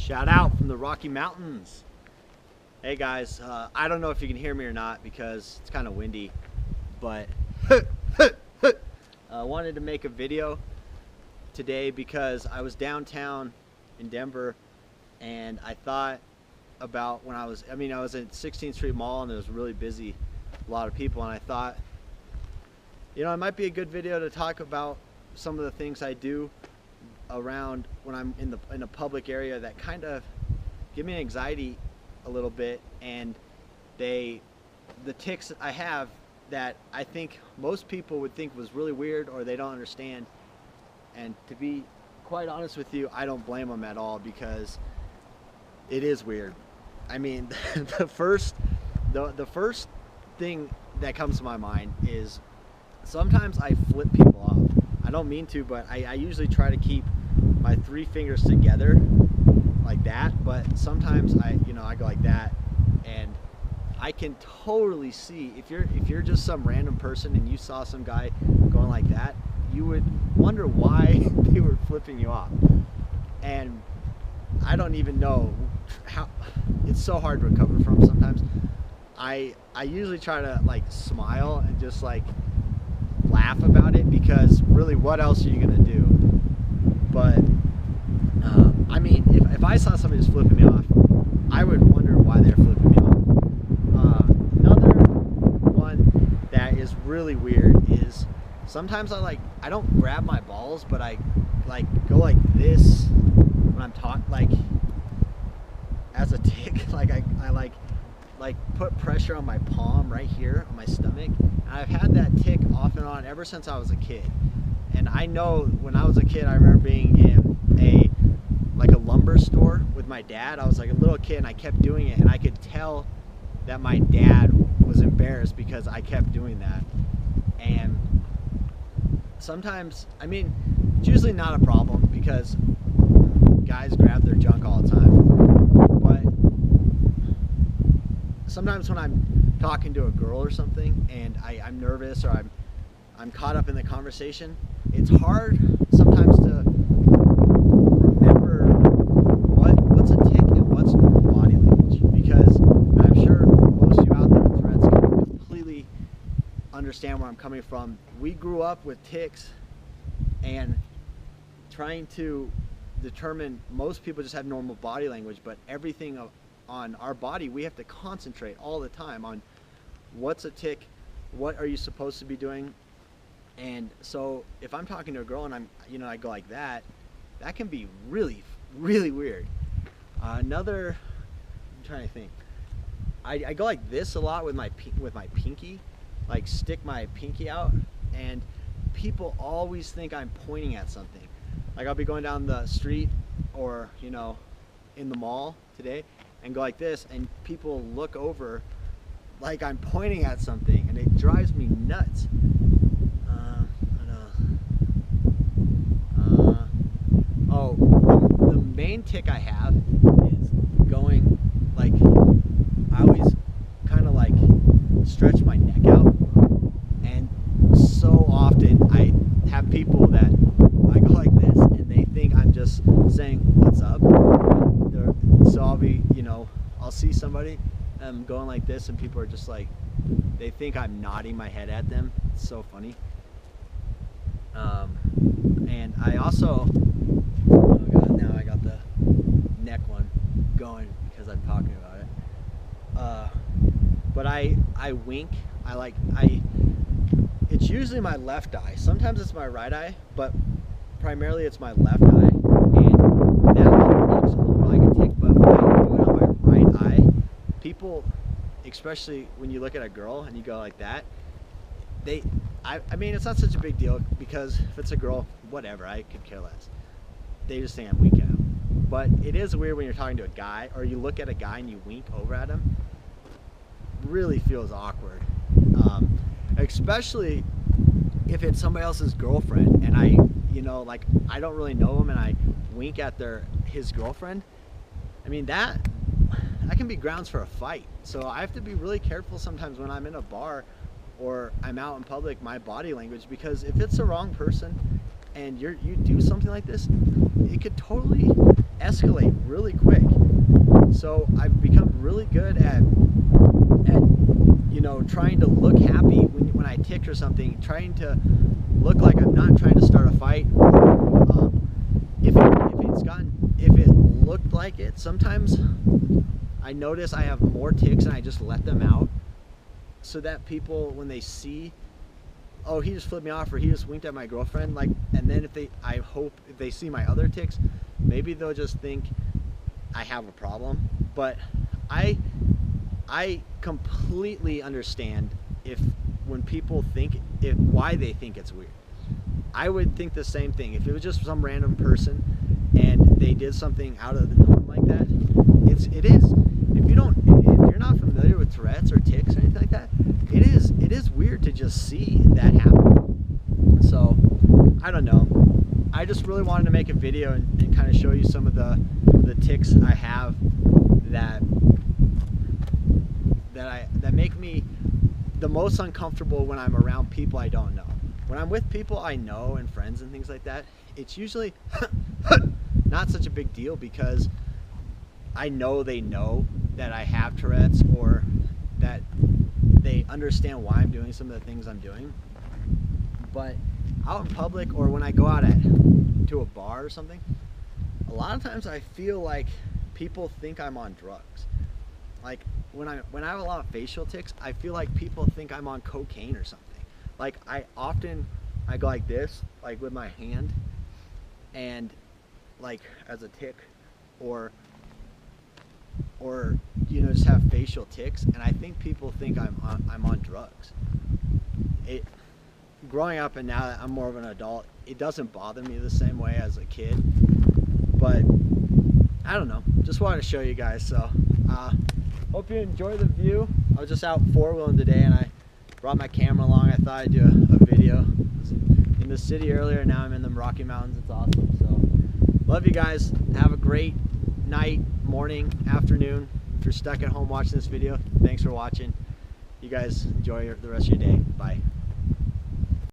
Shout out from the Rocky Mountains. Hey guys, I don't know if you can hear me or not because it's kind of windy, but I wanted to make a video today because I was downtown in Denver and I thought about when I was at 16th Street Mall and it was really busy, a lot of people, and I thought, you know, it might be a good video to talk about some of the things I do around when I'm in a public area that kind of give me anxiety a little bit, and the tics I have that I think most people would think was really weird or they don't understand. And to be quite honest with you, I don't blame them at all because it is weird. I mean, the first thing that comes to my mind is sometimes I flip people off. I don't mean to, but I usually try to keep my 3 fingers together like that, but sometimes I go like that, and I can totally see if you're just some random person and you saw some guy going like that, you would wonder why they were flipping you off. And I don't even know how, it's so hard to recover from sometimes. I usually try to like smile and just like laugh about it because really what else are you gonna do? But I mean, if I saw somebody just flipping me off, I would wonder why they're flipping me off. Another one that is really weird is sometimes I don't grab my balls, but I like go like this when I'm talking, like as a tick, like I like put pressure on my palm right here on my stomach. And I've had that tick off and on ever since I was a kid. And I know when I was a kid, I remember being in a lumber store with my dad. I was like a little kid and I kept doing it, and I could tell that my dad was embarrassed because I kept doing that. And sometimes, I mean, it's usually not a problem because guys grab their junk all the time. But sometimes when I'm talking to a girl or something and I'm nervous or I'm caught up in the conversation, it's hard sometimes to remember what's a tick and what's normal body language, because I'm sure most of you out there with Tourette's can completely understand where I'm coming from. We grew up with tics and trying to determine, most people just have normal body language, but everything on our body, we have to concentrate all the time on what's a tick, what are you supposed to be doing. And so if I'm talking to a girl and I go like that, that can be really, really weird. I'm trying to think. I go like this a lot with my pinky, like stick my pinky out, and people always think I'm pointing at something. Like I'll be going down the street or, you know, in the mall today and go like this, and people look over like I'm pointing at something, and it drives me nuts. The main tick I have is going like, I always kind of like stretch my neck out, and so often I have people that I go like this and they think I'm just saying what's up. So I'll be, I'll see somebody and I'm going like this and people are just like, they think I'm nodding my head at them. It's so funny. And I also, oh god, now I got the neck one going because I'm talking about it. But I wink. It's usually my left eye. Sometimes it's my right eye, but primarily it's my left eye. And that one looks a little more like a tick, but when I do it on my right eye, people, especially when you look at a girl and you go like that, I mean, it's not such a big deal because if it's a girl, whatever, I could care less. They just think I'm winking at them. But it is weird when you're talking to a guy or you look at a guy and you wink over at him. Really feels awkward. Especially if it's somebody else's girlfriend and I don't really know him and I wink at his girlfriend. I mean, that can be grounds for a fight. So I have to be really careful sometimes when I'm in a bar or I'm out in public, my body language, because if it's the wrong person and you do something like this, it could totally escalate really quick. So I've become really good at you know, trying to look happy when I tick or something, trying to look like I'm not trying to start a fight. If it looked like it, sometimes I notice I have more ticks and I just let them out, so that people, when they see, oh, he just flipped me off or he just winked at my girlfriend, like, and then I hope if they see my other ticks, maybe they'll just think I have a problem. But I completely understand when people think why they think it's weird. I would think the same thing if it was just some random person and they did something out of the norm like that. It is. If you're not familiar with Tourette's or tics or anything like that, it is weird to just see that happen. So I don't know. I just really wanted to make a video and kind of show you some of the tics I have that make me the most uncomfortable when I'm around people I don't know. When I'm with people I know and friends and things like that, it's usually not such a big deal because I know they know that I have Tourette's, or that they understand why I'm doing some of the things I'm doing. But out in public, or when I go out to a bar or something, a lot of times I feel like people think I'm on drugs. Like when I have a lot of facial tics, I feel like people think I'm on cocaine or something. Like I go like this, like with my hand, and like as a tic, or you know, just have facial tics, and I think people think I'm on drugs. Growing up and now that I'm more of an adult, it doesn't bother me the same way as a kid. But I don't know, just wanted to show you guys. So hope you enjoy the view. I was just out four-wheeling today and I brought my camera along. I thought I'd do a video. I was in the city earlier, now I'm in the Rocky Mountains. It's awesome. So love you guys. Have a great night, morning, afternoon. If you're stuck at home watching this video, thanks for watching. You guys enjoy the rest of your day. Bye.